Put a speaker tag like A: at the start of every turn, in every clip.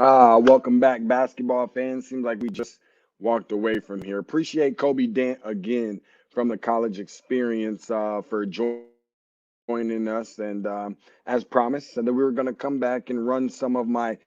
A: Welcome back, basketball fans. Seems like we just walked away from here. Appreciate Kobe Dant again from the college experience for joining us. And as promised, said that we were going to come back and run some of my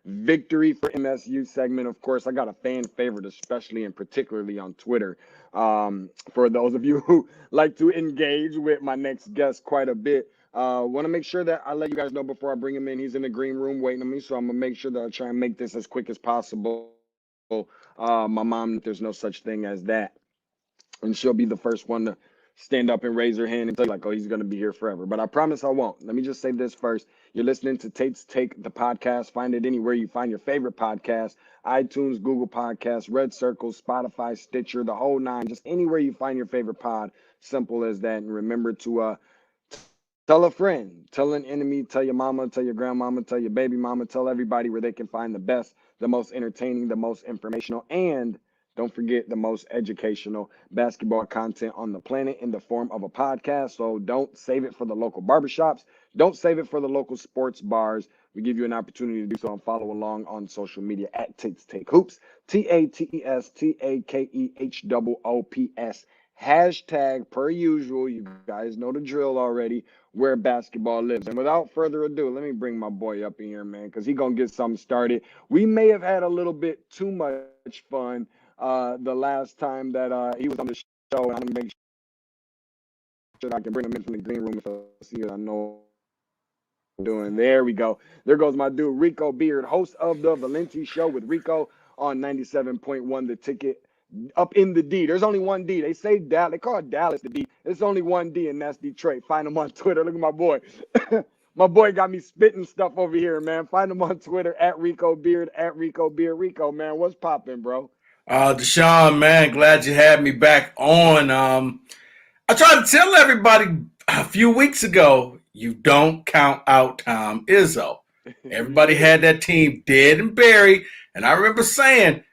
A: victory for MSU segment. Of course, I got a fan favorite, especially and particularly on Twitter. For those of you who like to engage with my next guest quite a bit. Want to make sure that I let you guys know before I bring him in. He's in the green room waiting on me, so I'm gonna make sure that I try and make this as quick as possible. My mom, there's no such thing as that, and she'll be the first one to stand up and raise her hand and tell you like, oh, he's gonna be here forever. But I promise I won't. Let me just say this first. You're listening to Tate's Take, the podcast. Find it anywhere you find your favorite podcast: iTunes, Google Podcasts, Red Circle, Spotify, Stitcher, the whole nine. Just anywhere you find your favorite pod. Simple as that. And remember to tell a friend, tell an enemy, tell your mama, tell your grandmama, tell your baby mama, tell everybody where they can find the best, the most entertaining, the most informational, and don't forget the most educational basketball content on the planet in the form of a podcast. So don't save it for the local barbershops. Don't save it for the local sports bars. We give you an opportunity to do so and follow along on social media at Tate's Take Hoops, TATESTAKEHOOPS. Hashtag per usual. You guys know the drill already. Where basketball lives. And without further ado, let me bring my boy up in here, man, because he's going to get something started. We may have had a little bit too much fun the last time that he was on the show. And I'm going to make sure that I can bring him in from the green room if I see it. I know what I'm doing. There we go. There goes my dude, Rico Beard, host of the Valenti Show with Rico on 97.1 The Ticket. Up in the D. There's only one D. They say Dallas. They call Dallas the D. There's only one D, and that's Detroit. Find him on Twitter. Look at my boy. My boy got me spitting stuff over here, man. Find him on Twitter at Rico Beard, at Rico Beard. Rico, man, what's popping, bro?
B: Deshaun, man, glad you had me back on. I tried to tell everybody a few weeks ago, you don't count out Tom Izzo. Everybody had that team dead and buried, and I remember saying,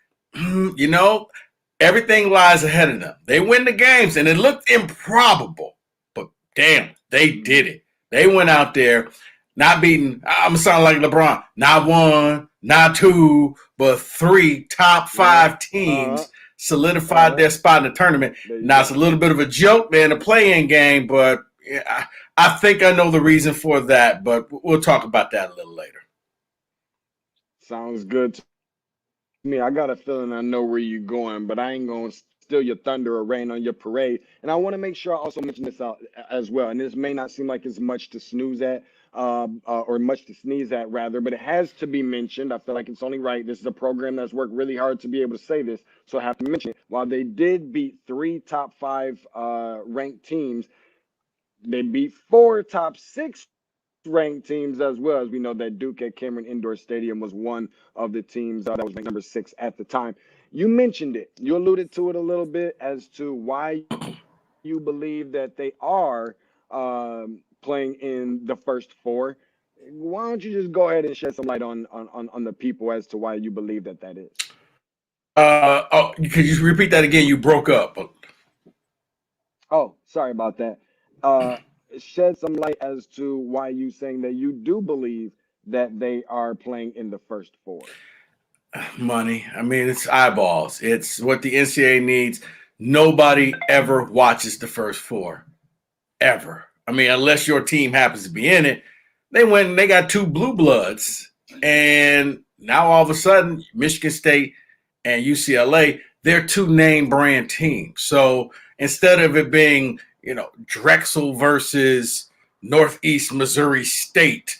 B: everything lies ahead of them. They win the games, and it looked improbable. But damn, they did it. They went out there, not beating, I'm going to sound like LeBron, not one, not two, but three top five teams solidified their spot in the tournament. Now, it's a little bit of a joke there in the play-in game, but I think I know the reason for that, but we'll talk about that a little later.
A: Sounds good to me. I got a feeling I know where you're going, but I ain't going to steal your thunder or rain on your parade. And I want to make sure I also mention this out as well. And this may not seem like it's much to snooze at or much to sneeze at, rather, but it has to be mentioned. I feel like it's only right. This is a program that's worked really hard to be able to say this, so I have to mention it. While they did beat 3 top 5 ranked teams, they beat 4 top 6 ranked teams as well. As we know that Duke at Cameron Indoor Stadium was one of the teams that was ranked number 6 at the time. You mentioned it. You alluded to it a little bit as to why you believe that they are playing in the first 4. Why don't you just go ahead and shed some light on the people as to why you believe that is?
B: Could you repeat that again? You broke up.
A: Oh, sorry about that. Shed some light as to why you saying that you do believe that they are playing in the first 4.
B: Money. I mean, it's eyeballs. It's what the NCAA needs. Nobody ever watches the first 4. Ever. I mean, unless your team happens to be in it. They went and they got 2 blue bloods. And now all of a sudden, Michigan State and UCLA, they're 2 name brand teams. So instead of it being Drexel versus Northeast Missouri State,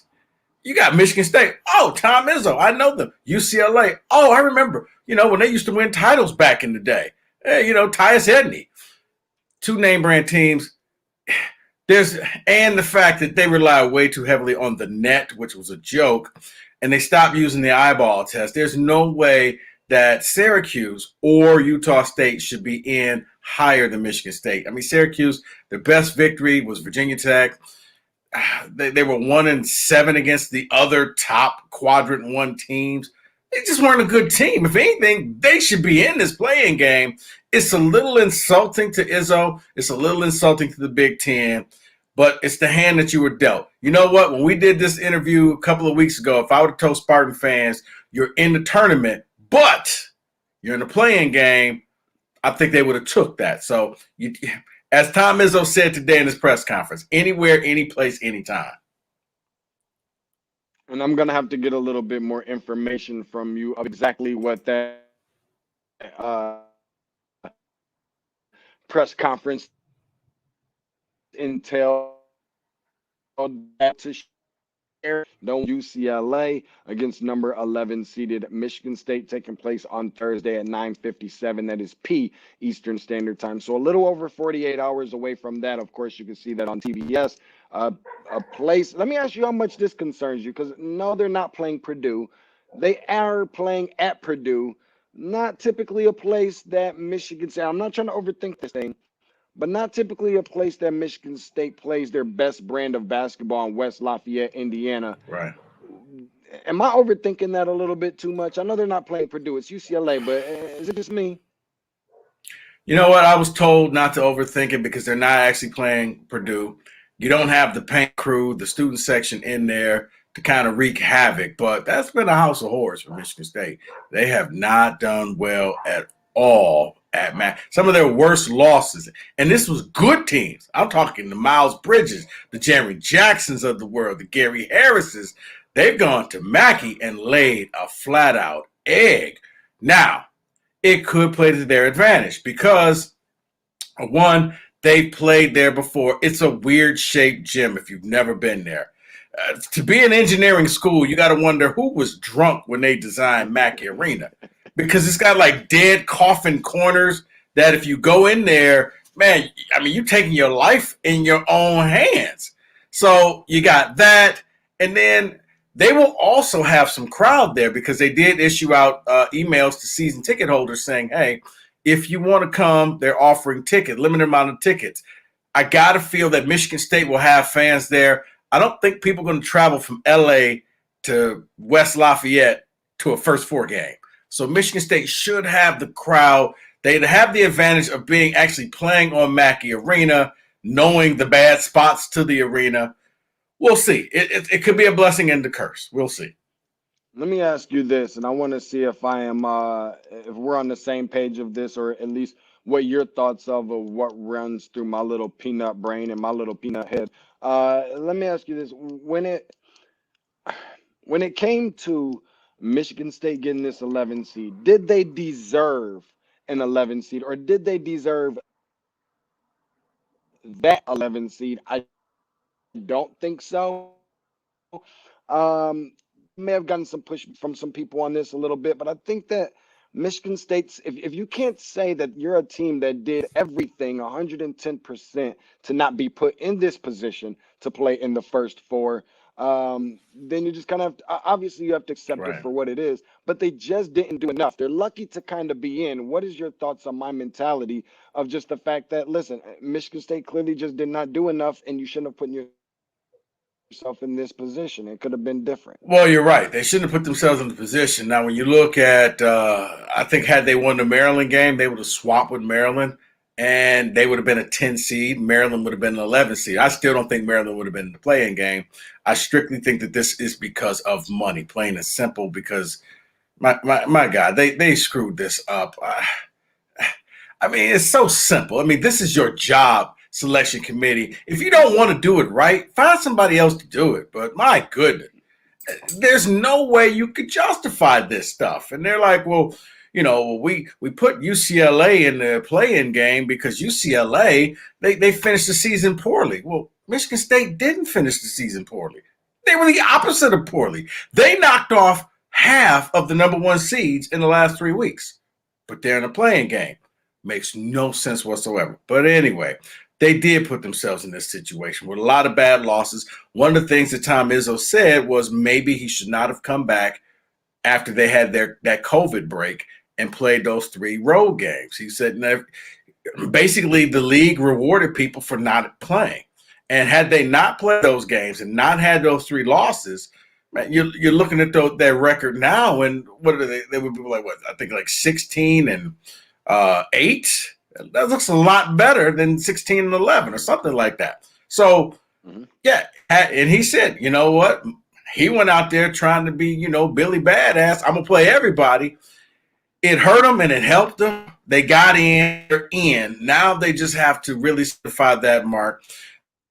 B: you got Michigan State. Oh, Tom Izzo. I know them. UCLA. Oh, I remember, when they used to win titles back in the day. Tyus Edney. 2 name brand teams. And the fact that they rely way too heavily on the net, which was a joke, and they stopped using the eyeball test. There's no way that Syracuse or Utah State should be in higher than Michigan State. I mean, Syracuse, their best victory was Virginia Tech. They were 1-7 against the other top quadrant 1 teams. They just weren't a good team. If anything, they should be in this playing game. It's a little insulting to Izzo. It's a little insulting to the Big Ten. but it's the hand that you were dealt. You know what? When we did this interview a couple of weeks ago, if I would have told Spartan fans, you're in the tournament, but you're in the playing game, I think they would have took that. So, as Tom Izzo said today in his press conference, anywhere, any place, anytime.
A: And I'm going to have to get a little bit more information from you of exactly what that uh, press conference entailed. That to share. No, UCLA against number 11 seeded Michigan State, taking place on Thursday at 9:57. That is P Eastern Standard Time. So a little over 48 hours away from that. Of course, you can see that on TBS. A place. Let me ask you how much this concerns you, because no, they're not playing Purdue. They are playing at Purdue. Not typically a place that Michigan State. I'm not trying to overthink this thing, but not typically a place that Michigan State plays their best brand of basketball in West Lafayette, Indiana.
B: Right.
A: Am I overthinking that a little bit too much? I know they're not playing Purdue. It's UCLA, but is it just me?
B: You know what? I was told not to overthink it because they're not actually playing Purdue. You don't have the paint crew, the student section in there to kind of wreak havoc, but that's been a house of horrors for Michigan State. They have not done well at all at MAC. Some of their worst losses, and this was good teams. I'm talking the Miles Bridges, the Jerry Jacksons of the world, the Gary Harrises. They've gone to Mackey and laid a flat-out egg. Now, it could play to their advantage because, one, they've played there before. It's a weird-shaped gym if you've never been there. To be an engineering school, you got to wonder who was drunk when they designed Mackey Arena, because it's got like dead coffin corners that if you go in there, man, I mean, you're taking your life in your own hands. So you got that. And then they will also have some crowd there because they did issue out emails to season ticket holders saying, hey, if you want to come, they're offering tickets, limited amount of tickets. I got to feel that Michigan State will have fans there. I don't think people are going to travel from LA to West Lafayette to a first four game. So Michigan State should have the crowd. They'd have the advantage of being actually playing on Mackey Arena, knowing the bad spots to the arena. We'll see. It could be a blessing and a curse. We'll see.
A: Let me ask you this, and I want to see if I am, if we're on the same page of this, or at least what your thoughts of what runs through my little peanut brain and my little peanut head. Let me ask you this: when it came to Michigan State getting this 11 seed, did they deserve an 11 seed, or did they deserve that 11 seed? I don't think so. May have gotten some push from some people on this a little bit, but I think that Michigan State's, if you can't say that you're a team that did everything 110% to not be put in this position to play in the first four, then you just kind of obviously you have to accept it for what it is, but they just didn't do enough. They're lucky to kind of be in. What is your thoughts on my mentality of just the fact that, listen, Michigan State clearly just did not do enough, and you shouldn't have put yourself in this position? It could have been different.
B: Well, you're right. They shouldn't have put themselves in the position. Now, when you look at, I think had they won the Maryland game, they would have swapped with Maryland, and they would have been a 10 seed. Maryland would have been an 11 seed. I still don't think Maryland would have been in the play-in game. I strictly think that this is because of money, plain and simple, because, my God, they screwed this up. I mean, it's so simple. I mean, this is your job, selection committee. If you don't want to do it right, find somebody else to do it. But my goodness, there's no way you could justify this stuff. And they're like, well, you know, we put UCLA in the play-in game because UCLA, they finished the season poorly. Well, Michigan State didn't finish the season poorly. They were the opposite of poorly. They knocked off half of the number one seeds in the last 3 weeks. But they're in a play-in game. Makes no sense whatsoever. But anyway, they did put themselves in this situation with a lot of bad losses. One of the things that Tom Izzo said was maybe he should not have come back after they had that COVID break and played those 3 road games. He said basically the league rewarded people for not playing. And had they not played those games and not had those 3 losses, man, you're looking at their record now, and what are they? They would be like, what? I think like 16 and 8. That looks a lot better than 16 and 11 or something like that. So
A: Mm-hmm.
B: Yeah. And he said, you know what? He went out there trying to be, Billy Badass. I'm going to play everybody. It hurt them and it helped them. They got in, they're in. Now they just have to really certify that mark.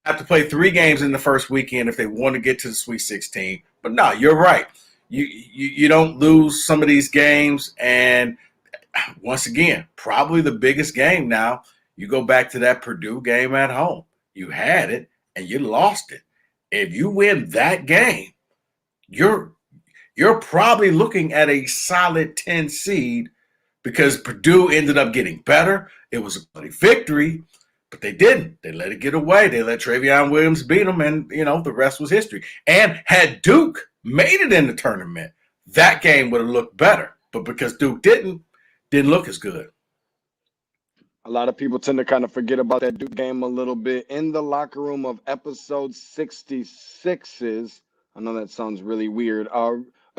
B: Have to play 3 games in the first weekend if they want to get to the Sweet 16. But no, you're right. You don't lose some of these games. And once again, probably the biggest game now, you go back to that Purdue game at home. You had it and you lost it. If you win that game, you're probably looking at a solid 10 seed because Purdue ended up getting better. It was a bloody victory, but they didn't. They let it get away. They let Travion Williams beat them, and, the rest was history. And had Duke made it in the tournament, that game would have looked better. But because Duke didn't look as good.
A: A lot of people tend to kind of forget about that Duke game a little bit. In the locker room of episode 66's, I know that sounds really weird,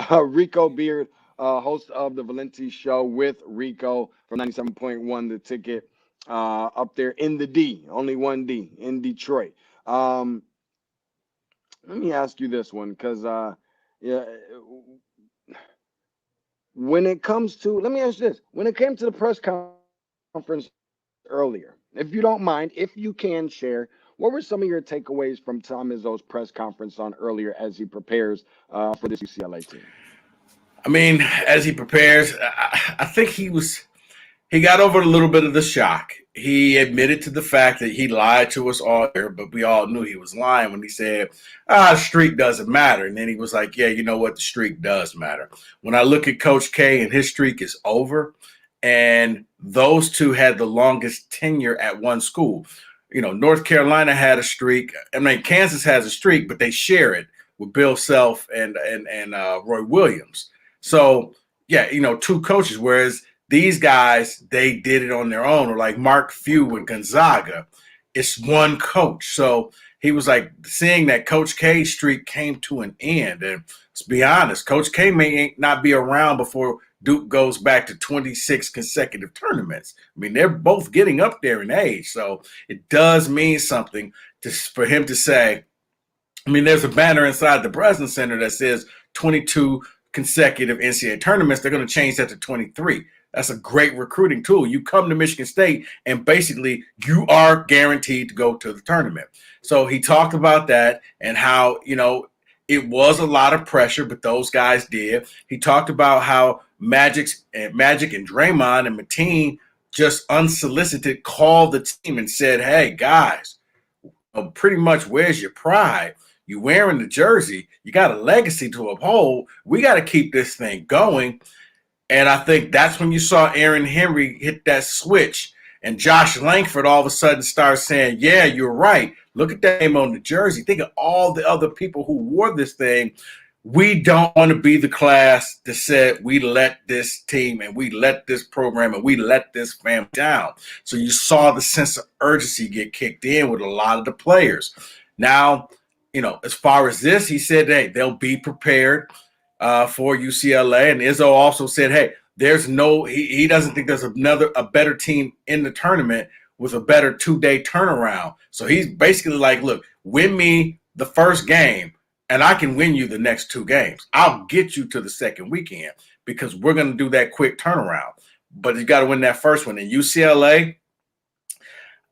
A: Rico Beard, host of the Valenti Show with Rico from 97.1 The Ticket, up there in the D, only one D, in Detroit. Let me ask you this one, because yeah, when it comes to, let me ask you this. When it came to the press conference earlier, if you don't mind, if you can share, what were some of your takeaways from Tom Izzo's press conference on earlier as he prepares for this UCLA team?
B: I mean, as he prepares, I think he got over a little bit of the shock. He admitted to the fact that he lied to us all here, but we all knew he was lying when he said, streak doesn't matter. And then he was like, yeah, you know what? The streak does matter. When I look at Coach K and his streak is over, and those two had the longest tenure at one school. North Carolina had a streak. I mean, Kansas has a streak, but they share it with Bill Self and Roy Williams. So, yeah, 2 coaches, whereas these guys, they did it on their own, or like Mark Few and Gonzaga. It's one coach. So he was like, seeing that Coach K's streak came to an end. And let's be honest, Coach K may not be around before Duke goes back to 26 consecutive tournaments. I mean, they're both getting up there in age. So it does mean something for him to say, I mean, there's a banner inside the Breslin Center that says 22 consecutive NCAA tournaments. They're going to change that to 23. That's a great recruiting tool. You come to Michigan State and basically you are guaranteed to go to the tournament. So he talked about that and how, it was a lot of pressure, but those guys did. He talked about how Magic and Draymond and Mateen just unsolicited called the team and said, hey, guys, pretty much where's your pride? You wearing the jersey. You got a legacy to uphold. We got to keep this thing going. And I think that's when you saw Aaron Henry hit that switch and Josh Langford all of a sudden starts saying, yeah, you're right. Look at that name on the jersey. Think of all the other people who wore this thing. We don't want to be the class that said we let this team and we let this program and we let this family down. So you saw the sense of urgency get kicked in with a lot of the players. Now, as far as this, he said, hey, they'll be prepared for UCLA. And Izzo also said, hey, he doesn't think there's a better team in the tournament with a better 2-day turnaround. So he's basically like, look, win me the first game and I can win you the next 2 games. I'll get you to the second weekend because we're going to do that quick turnaround. But you got to win that first one. And UCLA,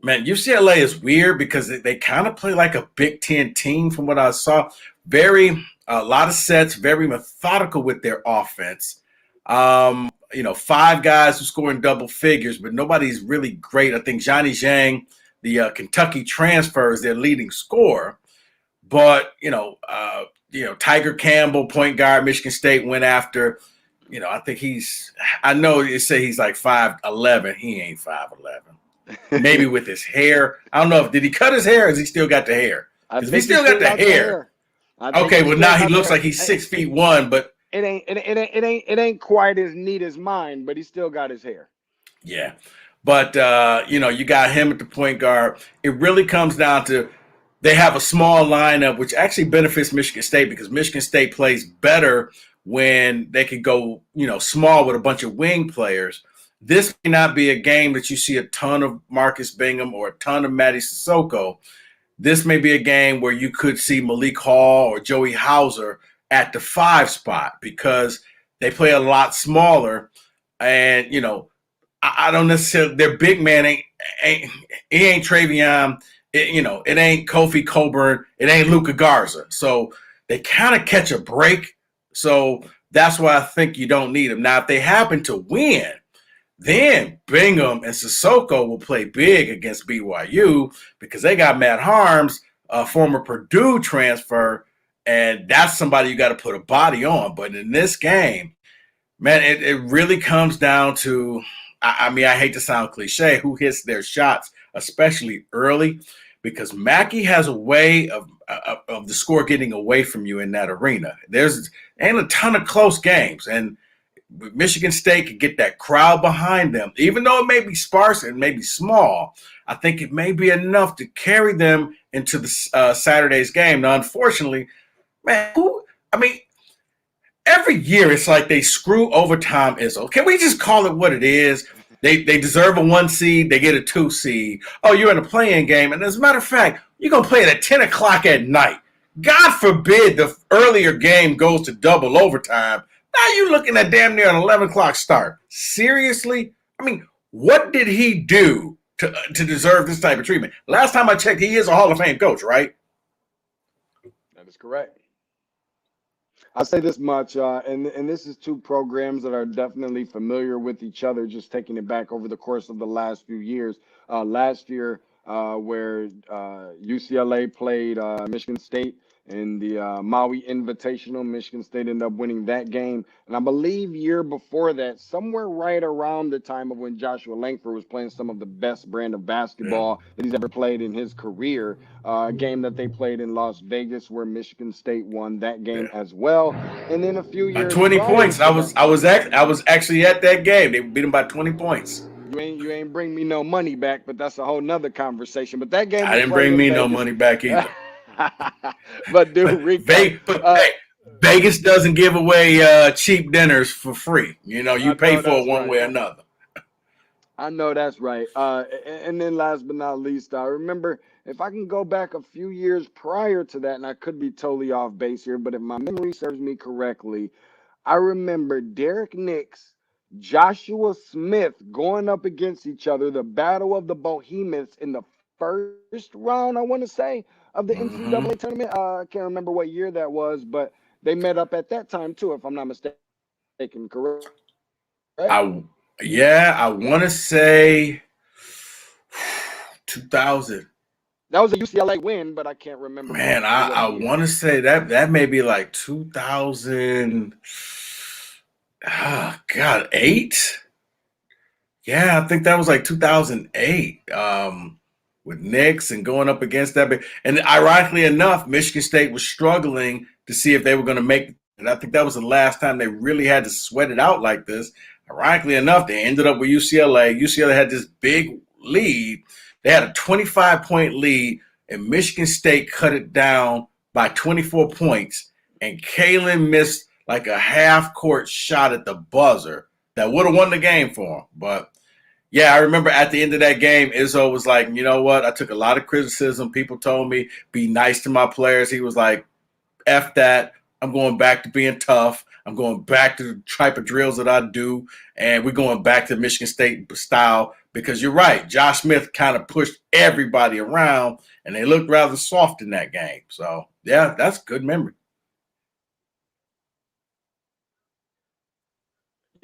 B: man, UCLA is weird because they kind of play like a Big Ten team from what I saw. A lot of sets, very methodical with their offense. 5 guys who score in double figures, but nobody's really great. I think Johnny Zhang, the Kentucky transfer, is their leading scorer. But, Tiger Campbell, point guard, Michigan State went after, I think I know they say he's like 5'11". He ain't 5'11". Maybe with his hair. I don't know. Did he cut his hair or has he still got the hair? Because if he still got the hair. Okay, well now he looks like he's 6'1", but
A: it ain't quite as neat as mine, but he still got his hair.
B: Yeah. But you got him at the point guard. It really comes down to they have a small lineup, which actually benefits Michigan State because Michigan State plays better when they could go, small with a bunch of wing players. This may not be a game that you see a ton of Marcus Bingham or a ton of Matty Sissoko. this may be a game where you could see Malik Hall or Joey Hauser at the 5 spot because they play a lot smaller. And, I don't necessarily, their big man ain't Travion. It ain't Kofi Coburn. It ain't Luka Garza. So they kind of catch a break. So that's why I think you don't need them. Now, if they happen to win, then Bingham and Sissoko will play big against BYU because they got Matt Harms, a former Purdue transfer, and that's somebody you got to put a body on. But in this game, man, it really comes down to, I hate to sound cliche, who hits their shots, especially early, because Mackey has a way of the score getting away from you in that arena. There's ain't a ton of close games, and Michigan State could get that crowd behind them, even though it may be sparse and may be small. I think it may be enough to carry them into the Saturday's game. Now, unfortunately, man, every year it's like they screw overtime Izzo. Can we just call it what it is? They deserve a 1 seed. They get a 2 seed. Oh, you're in a play-in game. And as a matter of fact, you're going to play it at 10 o'clock at night. God forbid the earlier game goes to double overtime. Now you're looking at damn near an 11 o'clock start. Seriously? What did he do to deserve this type of treatment? Last time I checked, he is a Hall of Fame coach, right?
A: That is correct. I'll say this much, and this is two programs that are definitely familiar with each other, just taking it back over the course of the last few years. Last year, where UCLA played Michigan State in the Maui Invitational, Michigan State ended up winning that game. And I believe year before that, somewhere right around the time of when Joshua Langford was playing some of the best brand of basketball that he's ever played in his career, a game that they played in Las Vegas where Michigan State won that game as well. And then a few years
B: 20 points. I was actually at that game. They beat them by 20 points.
A: You ain't bring me no money back, but that's a whole nother conversation. But that game
B: I didn't bring me no money back either.
A: But dude, Rico,
B: Vegas doesn't give away cheap dinners for free. You pay for it one way or another.
A: I know that's right. And then last but not least, I remember, if I can go back a few years prior to that, and I could be totally off base here, but if my memory serves me correctly, I remember Derek Nix, Joshua Smith going up against each other, the Battle of the Bohemians in the first round, I want to say, of the NCAA tournament. I can't remember what year that was, but they met up at that time too, if I'm not mistaken. Correct?
B: I want to say 2000.
A: That was a UCLA win, but I can't remember.
B: Man, I want to say that may be like 2000. Oh, God, 8? Yeah, I think that was like 2008 with Knicks and going up against that. And ironically enough, Michigan State was struggling to see if they were going to make it. And I think that was the last time they really had to sweat it out like this. Ironically enough, they ended up with UCLA. UCLA had this big lead. They had a 25-point lead, and Michigan State cut it down by 24 points. And Kalen missed like a half-court shot at the buzzer that would have won the game for him. But, yeah, I remember at the end of that game, Izzo was like, you know what? I took a lot of criticism. People told me, be nice to my players. He was like, F that. I'm going back to being tough. I'm going back to the type of drills that I do. And we're going back to Michigan State style because you're right. Josh Smith kind of pushed everybody around, and they looked rather soft in that game. So, yeah, that's good memory.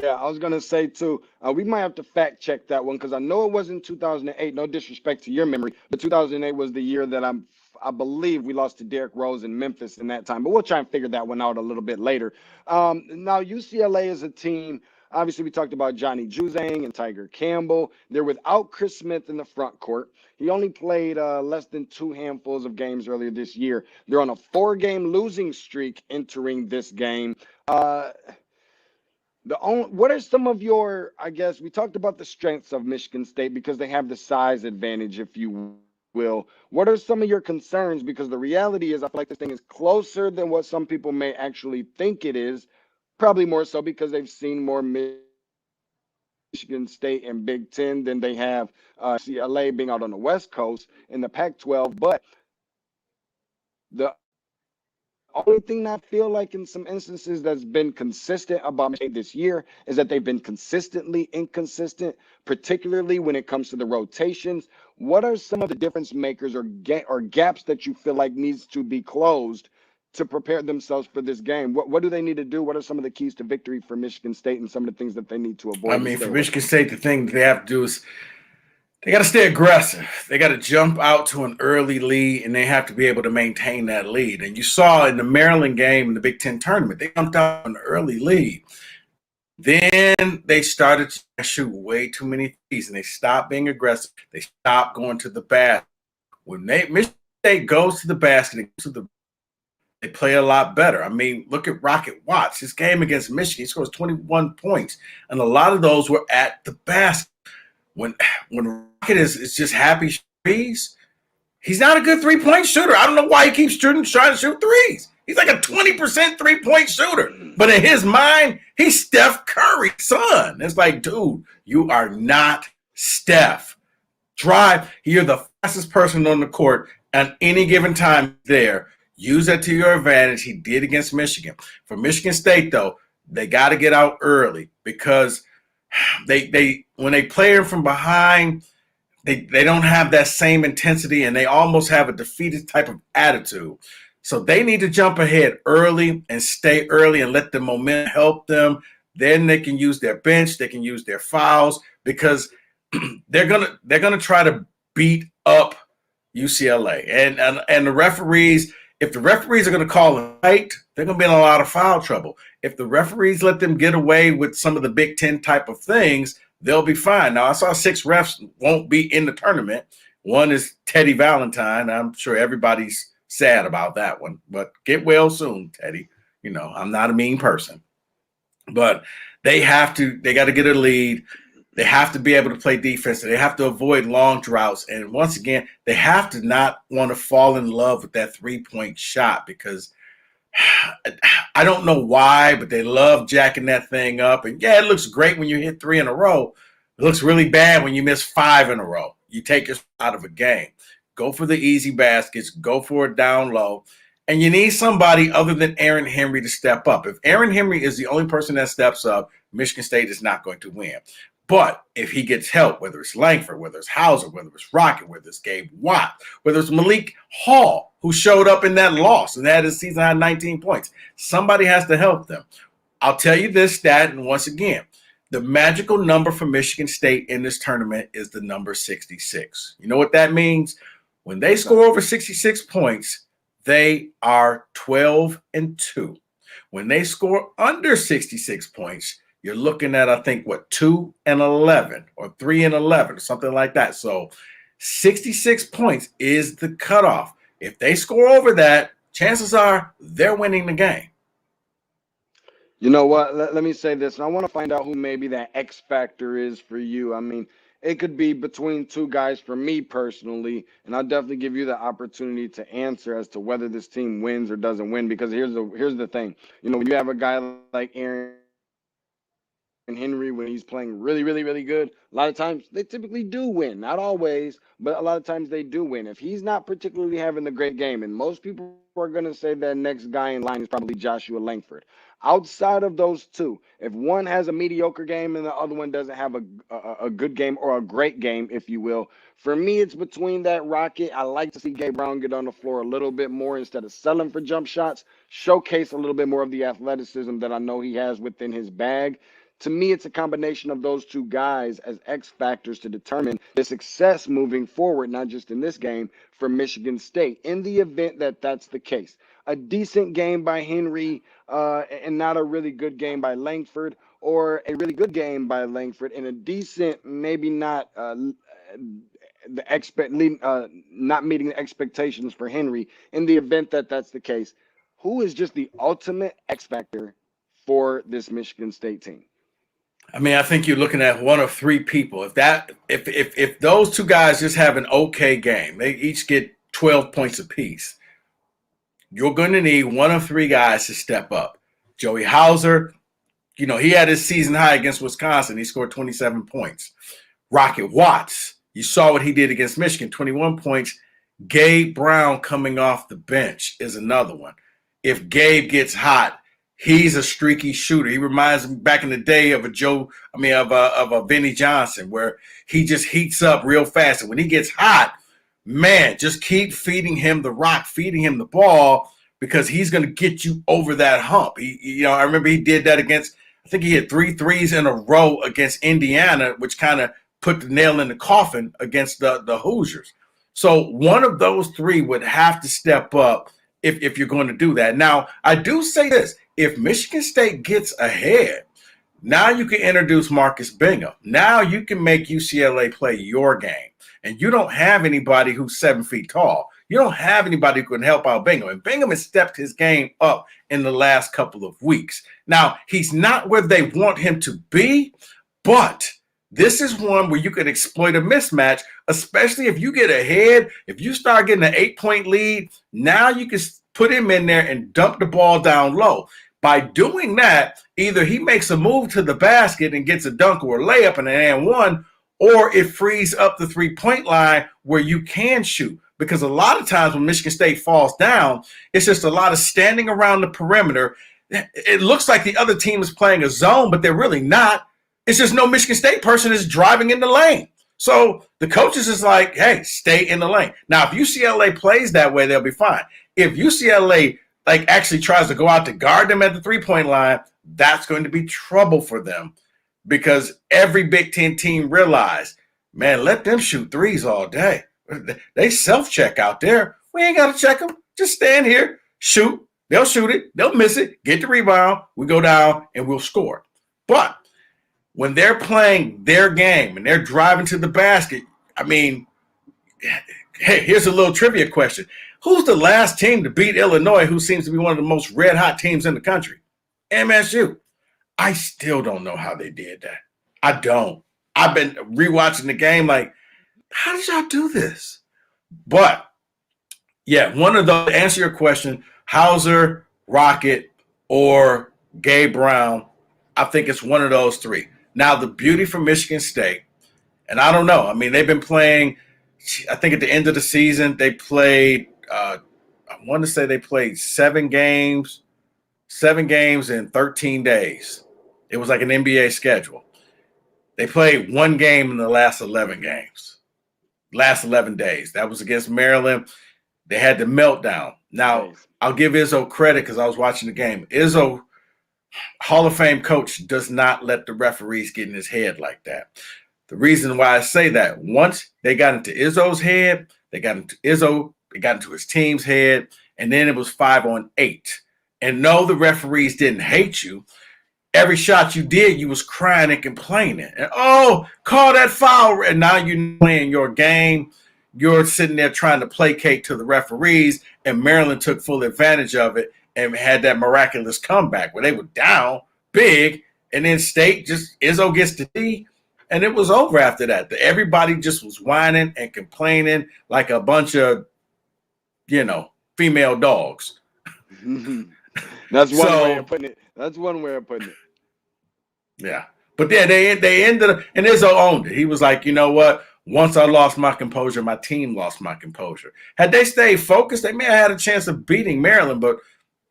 A: Yeah, I was going to say, too, we might have to fact check that one because I know it wasn't 2008. No disrespect to your memory, but 2008 was the year that I believe we lost to Derrick Rose in Memphis in that time. But we'll try and figure that one out a little bit later. Now, UCLA is a team. Obviously, we talked about Johnny Juzang and Tiger Campbell. They're without Chris Smith in the front court. He only played less than 2 handfuls of games earlier this year. They're on a 4-game losing streak entering this game. What are some of your, I guess, we talked about the strengths of Michigan State because they have the size advantage, if you will. What are some of your concerns? Because the reality is I feel like this thing is closer than what some people may actually think it is, probably more so because they've seen more Michigan State and Big Ten than they have UCLA being out on the West Coast in the Pac-12. But The only thing I feel like in some instances that's been consistent about Michigan State this year is that they've been consistently inconsistent, particularly when it comes to the rotations. What are some of the difference makers or gaps that you feel like needs to be closed to prepare themselves for this game? What do they need to do? What are some of the keys to victory for Michigan State and some of the things that they need to avoid?
B: I mean, for Michigan State, the thing they have to do is they got to stay aggressive. They got to jump out to an early lead, and they have to be able to maintain that lead. And you saw in the Maryland game in the Big Ten tournament, they jumped out an early lead. Then they started to shoot way too many threes, and they stopped being aggressive. They stopped going to the basket. When Michigan State goes to the basket, they play a lot better. I mean, look at Rocket Watts. His game against Michigan, he scores 21 points, and a lot of those were at the basket. When Rocket is just happy threes, he's not a good three-point shooter. I don't know why he keeps trying to shoot threes. He's like a 20% three-point shooter. But in his mind, he's Steph Curry's son. It's like, dude, you are not Steph. Drive. You're the fastest person on the court at any given time there. Use that to your advantage. He did against Michigan. For Michigan State, though, they got to get out early because they when they play from behind, they don't have that same intensity, and they almost have a defeated type of attitude. So they need to jump ahead early and stay early and let the momentum help them. Then they can use their bench, they can use their fouls, because they're gonna try to beat up UCLA. And the referees, if the referees are gonna call it right, they're gonna be in a lot of foul trouble. If the referees let them get away with some of the Big Ten type of things, they'll be fine. Now, I saw 6 refs won't be in the tournament. One is Teddy Valentine. I'm sure everybody's sad about that one, but get well soon, Teddy. You know, I'm not a mean person. But they got to get a lead. They have to be able to play defense. They have to avoid long droughts. And once again, they have to not want to fall in love with that three-point shot, because I don't know why, but they love jacking that thing up. And yeah, it looks great when you hit 3 in a row. It looks really bad when you miss 5 in a row. You take us out of a game. Go for the easy baskets. Go for it down low. And you need somebody other than Aaron Henry to step up. If Aaron Henry is the only person that steps up, Michigan State is not going to win. But if he gets help, whether it's Langford, whether it's Hauser, whether it's Rocket, whether it's Gabe Watt, whether it's Malik Hall, who showed up in that loss and had his season high 19 points, somebody has to help them. I'll tell you this stat, and once again, the magical number for Michigan State in this tournament is the number 66. You know what that means? When they score over 66 points, they are 12-2. When they score under 66 points, you're looking at, I think, 2-11 or 3-11 or something like that. So 66 points is the cutoff. If they score over that, chances are they're winning the game.
A: You know what? Let me say this, and I want to find out who maybe that X factor is for you. I mean, it could be between 2 guys for me personally, and I'll definitely give you the opportunity to answer as to whether this team wins or doesn't win. Because here's the thing. You know, when you have a guy like Aaron Henry, when he's playing really, really, really good, a lot of times they typically do win. Not always, but a lot of times they do win. If he's not particularly having a great game, and most people are going to say that next guy in line is probably Joshua Langford. Outside of those 2, if one has a mediocre game and the other one doesn't have a good game or a great game, if you will, for me, it's between that Rocket. I like to see Gabe Brown get on the floor a little bit more instead of selling for jump shots, showcase a little bit more of the athleticism that I know he has within his bag. To me, it's a combination of those 2 guys as X factors to determine the success moving forward, not just in this game, for Michigan State. In the event that that's the case, a decent game by Henry and not a really good game by Langford, or a really good game by Langford and a decent, maybe not not meeting the expectations for Henry. In the event that that's the case, who is just the ultimate X factor for this Michigan State team?
B: I mean, I think you're looking at one of 3 people. If those 2 guys just have an okay game, they each get 12 points apiece, you're going to need one of 3 guys to step up. Joey Hauser, you know, he had his season high against Wisconsin. He scored 27 points. Rocket Watts, you saw what he did against Michigan, 21 points. Gabe Brown coming off the bench is another one. If Gabe gets hot, he's a streaky shooter. He reminds me back in the day of a Vinny Johnson, where he just heats up real fast. And when he gets hot, man, just keep feeding him the rock, feeding him the ball, because he's going to get you over that hump. I remember he did that against, I think he hit 3 threes in a row against Indiana, which kind of put the nail in the coffin against the Hoosiers. So one of those three would have to step up if you're going to do that. Now, I do say this. If Michigan State gets ahead, now you can introduce Marcus Bingham. Now you can make UCLA play your game. And you don't have anybody who's 7 feet tall. You don't have anybody who can help out Bingham. And Bingham has stepped his game up in the last couple of weeks. Now, he's not where they want him to be, but this is one where you can exploit a mismatch, especially if you get ahead. If you start getting an 8-point lead, now you can put him in there and dump the ball down low. By doing that, either he makes a move to the basket and gets a dunk or a layup and an and one, or it frees up the 3-point line where you can shoot. Because a lot of times when Michigan State falls down, it's just a lot of standing around the perimeter. It looks like the other team is playing a zone, but they're really not. It's just no Michigan State person is driving in the lane. So the coaches is like, hey, stay in the lane. Now, if UCLA plays that way, they'll be fine. If UCLA actually tries to go out to guard them at the 3-point line, that's going to be trouble for them, because every Big Ten team realized, man, let them shoot threes all day. They self-check out there. We ain't got to check them. Just stand here, shoot. They'll shoot it. They'll miss it. Get the rebound. We go down and we'll score. But when they're playing their game and they're driving to the basket, I mean, hey, here's a little trivia question. Who's the last team to beat Illinois, who seems to be one of the most red-hot teams in the country? MSU. I still don't know how they did that. I don't. I've been rewatching the game like, how did y'all do this? But, yeah, one of those, to answer your question, Hauser, Rocket, or Gabe Brown, I think it's one of those three. Now, the beauty for Michigan State, and I don't know. I mean, they've been playing, I think at the end of the season, they played, I want to say they played 7 games in 13 days. It was like an NBA schedule. They played 1 game in the last 11 days. That was against Maryland. They had the meltdown. Now, I'll give Izzo credit because I was watching the game. Izzo, Hall of Fame coach, does not let the referees get in his head like that. The reason why I say that, once they got into Izzo's head, they got into his team's head, and then it was 5-on-8. And no, the referees didn't hate you. Every shot you did, you was crying and complaining. And, oh, call that foul. And now you're playing your game. You're sitting there trying to placate to the referees, and Maryland took full advantage of it and had that miraculous comeback where they were down big, and then State just, Izzo gets the D, and it was over after that. Everybody just was whining and complaining like a bunch of, female dogs.
A: That's one way of putting it. That's one way of putting it.
B: Yeah. But then they ended up, and Izzo owned it. He was like, you know what? Once I lost my composure, my team lost my composure. Had they stayed focused, they may have had a chance of beating Maryland, but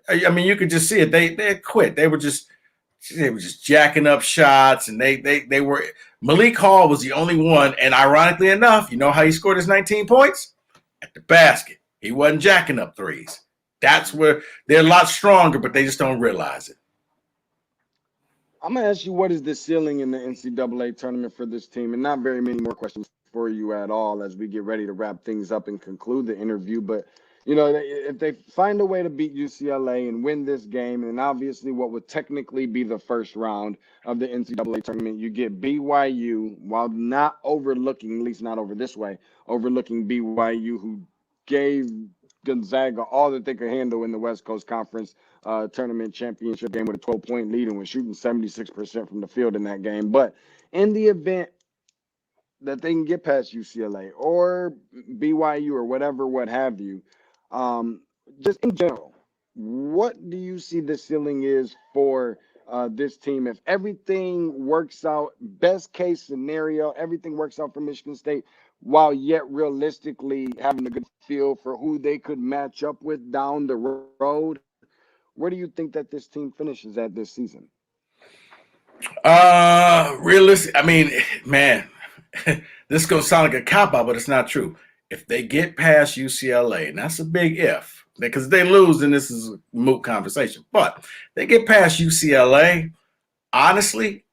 B: I mean, you could just see it. They quit. They were just jacking up shots, and they were. Malik Hall was the only one, and ironically enough, you know how he scored his 19 points? At the basket. He wasn't jacking up threes. That's where they're a lot stronger, but they just don't realize it.
A: I'm going to ask you, what is the ceiling in the NCAA tournament for this team? And not very many more questions for you at all as we get ready to wrap things up and conclude the interview. But, if they find a way to beat UCLA and win this game, and obviously what would technically be the first round of the NCAA tournament, you get BYU, while not overlooking, at least not over this way, overlooking BYU, who gave Gonzaga all that they could handle in the West Coast Conference tournament championship game with a 12-point lead and was shooting 76% from the field in that game. But in the event that they can get past UCLA or BYU or whatever, what have you, just in general, what do you see the ceiling is for this team? If everything works out, best case scenario, everything works out for Michigan State, while yet realistically having a good feel for who they could match up with down the road. Where do you think that this team finishes at this season?
B: Realistic. I mean, man, this is gonna sound like a cop out, but it's not true. If they get past UCLA, and that's a big if, because they lose, then this is a moot conversation. But they get past UCLA, honestly,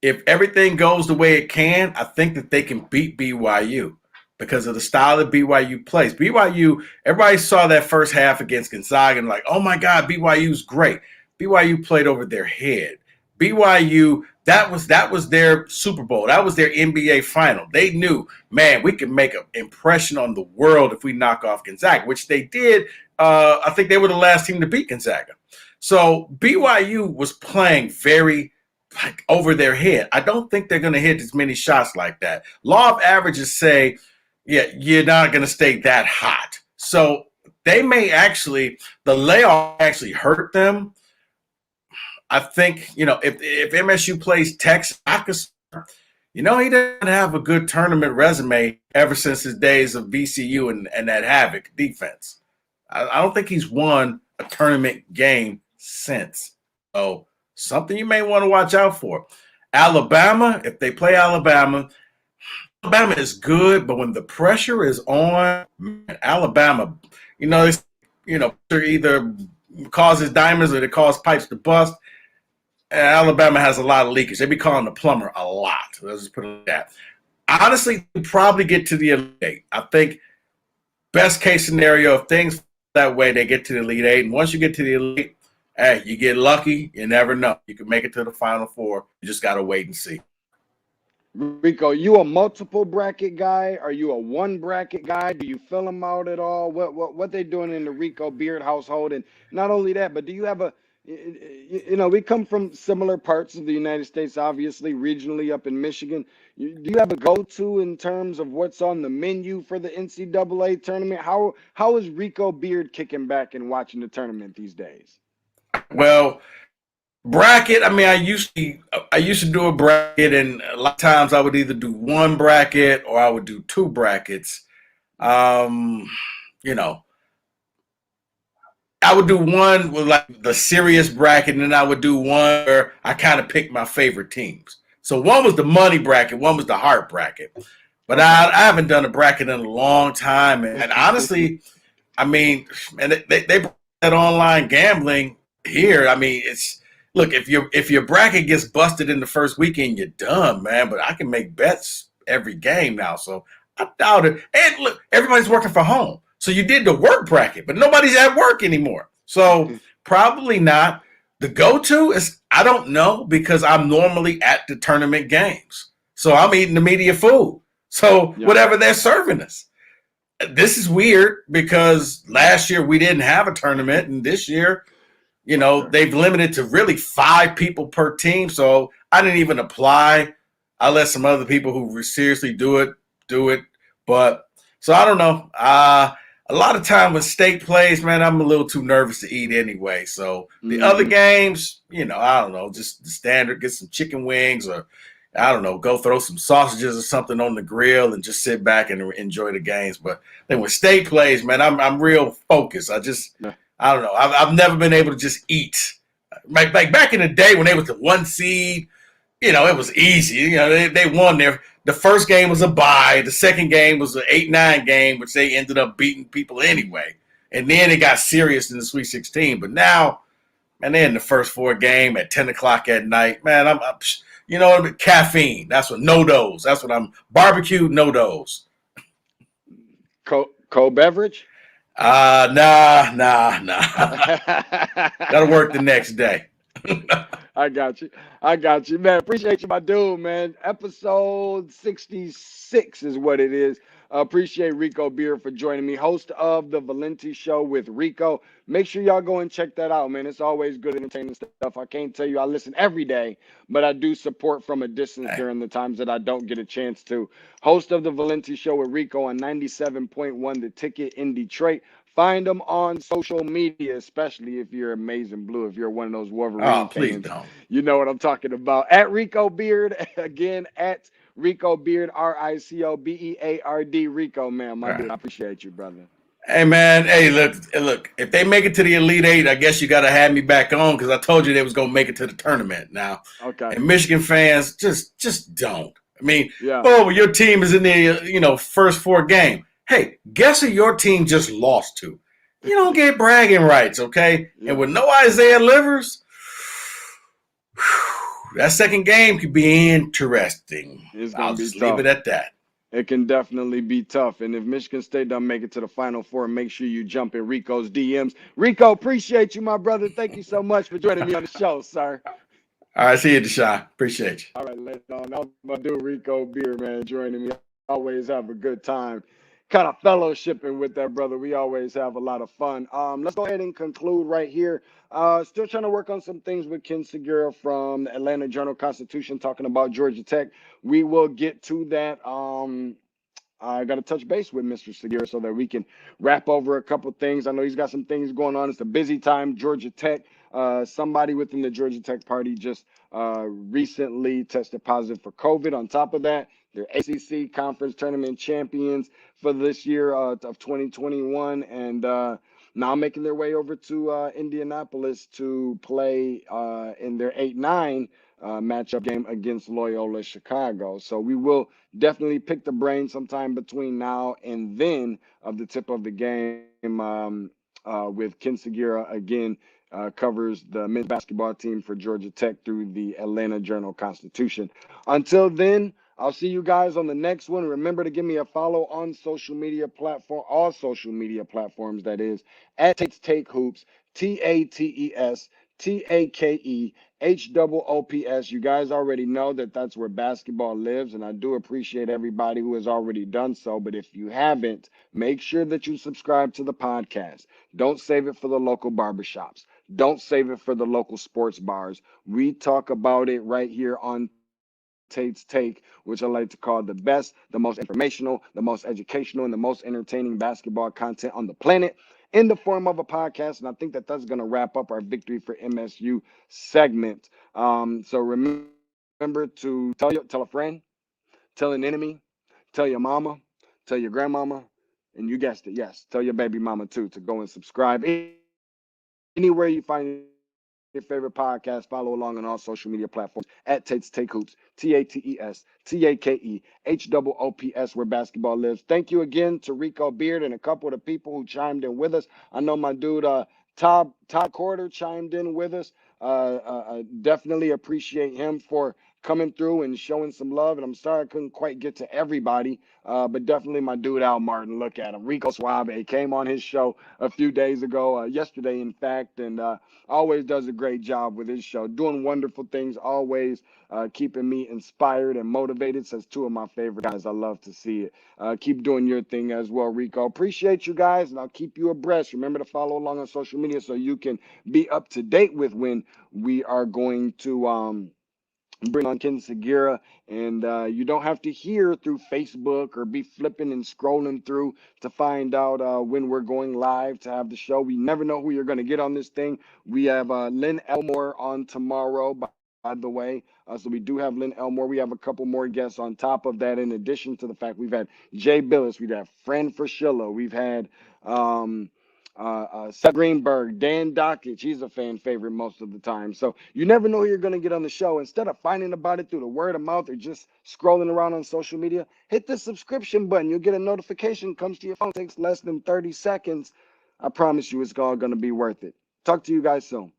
B: if everything goes the way it can, I think that they can beat BYU because of the style that BYU plays. BYU, everybody saw that first half against Gonzaga and like, oh my God, BYU's great. BYU played over their head. BYU, that was their Super Bowl. That was their NBA final. They knew, man, we can make an impression on the world if we knock off Gonzaga, which they did. I think they were the last team to beat Gonzaga. So BYU was playing very like over their head. I don't think they're going to hit as many shots like that. Law of averages say, yeah, you're not going to stay that hot. So they may actually, the layoff actually hurt them. I think, if MSU plays Texas, he doesn't have a good tournament resume ever since his days of VCU and that Havoc defense. I don't think he's won a tournament game since. So something you may want to watch out for. Alabama, if they play Alabama is good, but when the pressure is on, man, Alabama, either causes diamonds or they cause pipes to bust. And Alabama has a lot of leakage. They be calling the plumber a lot. Let's just put it like that. Honestly, probably get to the Elite Eight. I think best case scenario, if things that way, they get to the Elite Eight. And once you get to the Elite, hey, you get lucky. You never know. You can make it to the Final Four. You just got to wait and see.
A: Rico, you a multiple bracket guy? Are you a one bracket guy? Do you fill them out at all? What they doing in the Rico Beard household? And not only that, but do you have we come from similar parts of the United States, obviously, regionally up in Michigan. Do you have a go-to in terms of what's on the menu for the NCAA tournament? How is Rico Beard kicking back and watching the tournament these days?
B: Well, bracket. I mean, I used to do a bracket, and a lot of times I would either do one bracket or I would do two brackets. I would do one with like the serious bracket, and then I would do one where I kind of picked my favorite teams. So one was the money bracket, one was the heart bracket. But I haven't done a bracket in a long time, and honestly, I mean, and they brought that online gambling here. I mean, look, if your bracket gets busted in the first weekend, you're done, man. But I can make bets every game now, so I doubt it. And look, everybody's working from home. So you did the work bracket, but nobody's at work anymore. So probably not. The go-to is, I don't know, because I'm normally at the tournament games. So I'm eating the media food. So whatever they're serving us. This is weird because last year we didn't have a tournament, and this year, they've limited to really 5 people per team. So I didn't even apply. I let some other people who seriously do it. But so I don't know. A lot of time when state plays, man, I'm a little too nervous to eat anyway. So the other games, I don't know, just the standard, get some chicken wings or, I don't know, go throw some sausages or something on the grill and just sit back and enjoy the games. But then when state plays, man, I'm real focused. I don't know. I've never been able to just eat. Like back in the day when they was the 1 seed, it was easy. They won the first game was a bye. The second game was an 8-9 game, which they ended up beating people anyway. And then it got serious in the Sweet 16. But now, man, they're in the first 4 game at 10 o'clock at night. Man, I'm caffeine. That's what no-dos. That's what I'm barbecue no-dos.
A: Cold beverage?
B: Nah. Gotta work the next day.
A: I got you, man. Appreciate you, my dude, man. Episode 66 is what it is. Appreciate Rico Beard for joining me, host of the Valenti Show with Rico. Make sure y'all go and check that out, man. It's always good entertaining stuff. I can't tell you I listen every day, but I do support from a distance during the times that I don't get a chance to. Host of the Valenti Show with Rico on 97.1 The Ticket in Detroit. Find them on social media, especially if you're Amazing Blue, if you're one of those Wolverine fans.
B: Please don't.
A: You know what I'm talking about. At Rico Beard, again, at Rico Beard, RicoBeard, Rico, man, my
B: All
A: dude.
B: right.
A: I appreciate you, brother.
B: Hey man, hey look. If they make it to the Elite Eight, I guess you got to have me back on because I told you they was gonna make it to the tournament now.
A: Okay.
B: And Michigan fans just don't. I mean,
A: Yeah.
B: oh, well, your team is in the first four game. Hey, guess who your team just lost to? You don't get bragging rights, okay?
A: Yeah.
B: And with no Isaiah Livers, that second game could be interesting.
A: It's
B: I'll
A: gonna be
B: just leave
A: tough.
B: it at that.
A: It can definitely be tough. And if Michigan State doesn't make it to the Final Four, make sure you jump in Rico's DMs. Rico, appreciate you, my brother. Thank you so much for joining me on the show, sir.
B: All right, see you, Deshaun. Appreciate you.
A: All right, let's on. That was my dude, Rico Beard, man, joining me. Always have a good time. Kind of fellowshipping with that brother. We always have a lot of fun. Let's go ahead and conclude right here. Still trying to work on some things with Ken Sugiura from the Atlanta Journal-Constitution talking about Georgia Tech. We will get to that. I got to touch base with Mr. Sugiura so that we can wrap over a couple things. I know he's got some things going on. It's a busy time. Georgia Tech. Somebody within the Georgia Tech party just recently tested positive for COVID. On top of that, they're ACC Conference Tournament champions for this year of 2021, and now making their way over to Indianapolis to play in their 8-9 matchup game against Loyola Chicago. So we will definitely pick the brain sometime between now and then of the tip of the game with Ken Sugiura again. Covers the men's basketball team for Georgia Tech through the Atlanta Journal-Constitution. Until then, I'll see you guys on the next one. Remember to give me a follow on social media platform, all social media platforms, that is, at Tate's Take Hoops, TateStakehoops. You guys already know that that's where basketball lives, and I do appreciate everybody who has already done so. But if you haven't, make sure that you subscribe to the podcast. Don't save it for the local barbershops. Don't save it for the local sports bars. We talk about it right here on Tate's Take, which I like to call the best, the most informational, the most educational, and the most entertaining basketball content on the planet in the form of a podcast. And I think that that's going to wrap up our Victory for MSU segment. So remember to tell a friend, tell an enemy, tell your mama, tell your grandmama, and you guessed it, yes, tell your baby mama too to go and subscribe. Anywhere you find your favorite podcast, follow along on all social media platforms at Tate's Take Hoops, TateStakehoops, where basketball lives. Thank you again to Rico Beard and a couple of the people who chimed in with us. I know my dude Todd Corder chimed in with us. Definitely appreciate him for coming through and showing some love. And I'm sorry I couldn't quite get to everybody, but definitely my dude Al Martin. Look at him. Rico Suave came on his show a few days ago, yesterday in fact, and always does a great job with his show, doing wonderful things, always keeping me inspired and motivated. Says two of my favorite guys. I love to see it. Keep doing your thing as well, Rico. Appreciate you guys, and I'll keep you abreast. Remember to follow along on social media so you can be up to date with when we are going to bring on Ken Sugiura, and you don't have to hear through Facebook or be flipping and scrolling through to find out when we're going live to have the show. We never know who you're going to get on this thing. We have Lynn Elmore on tomorrow, by the way. So we do have Lynn Elmore. We have a couple more guests on top of that, in addition to the fact we've had Jay Billis, we've had Fran Fraschilla, we've had Seth Greenberg, Dan Dockich. He's a fan favorite most of the time. So you never know who you're going to get on the show. Instead of finding about it through the word of mouth or just scrolling around on social media, hit the subscription button. You'll get a notification, comes to your phone. It takes less than 30 seconds. I promise you it's all going to be worth it. Talk to you guys soon.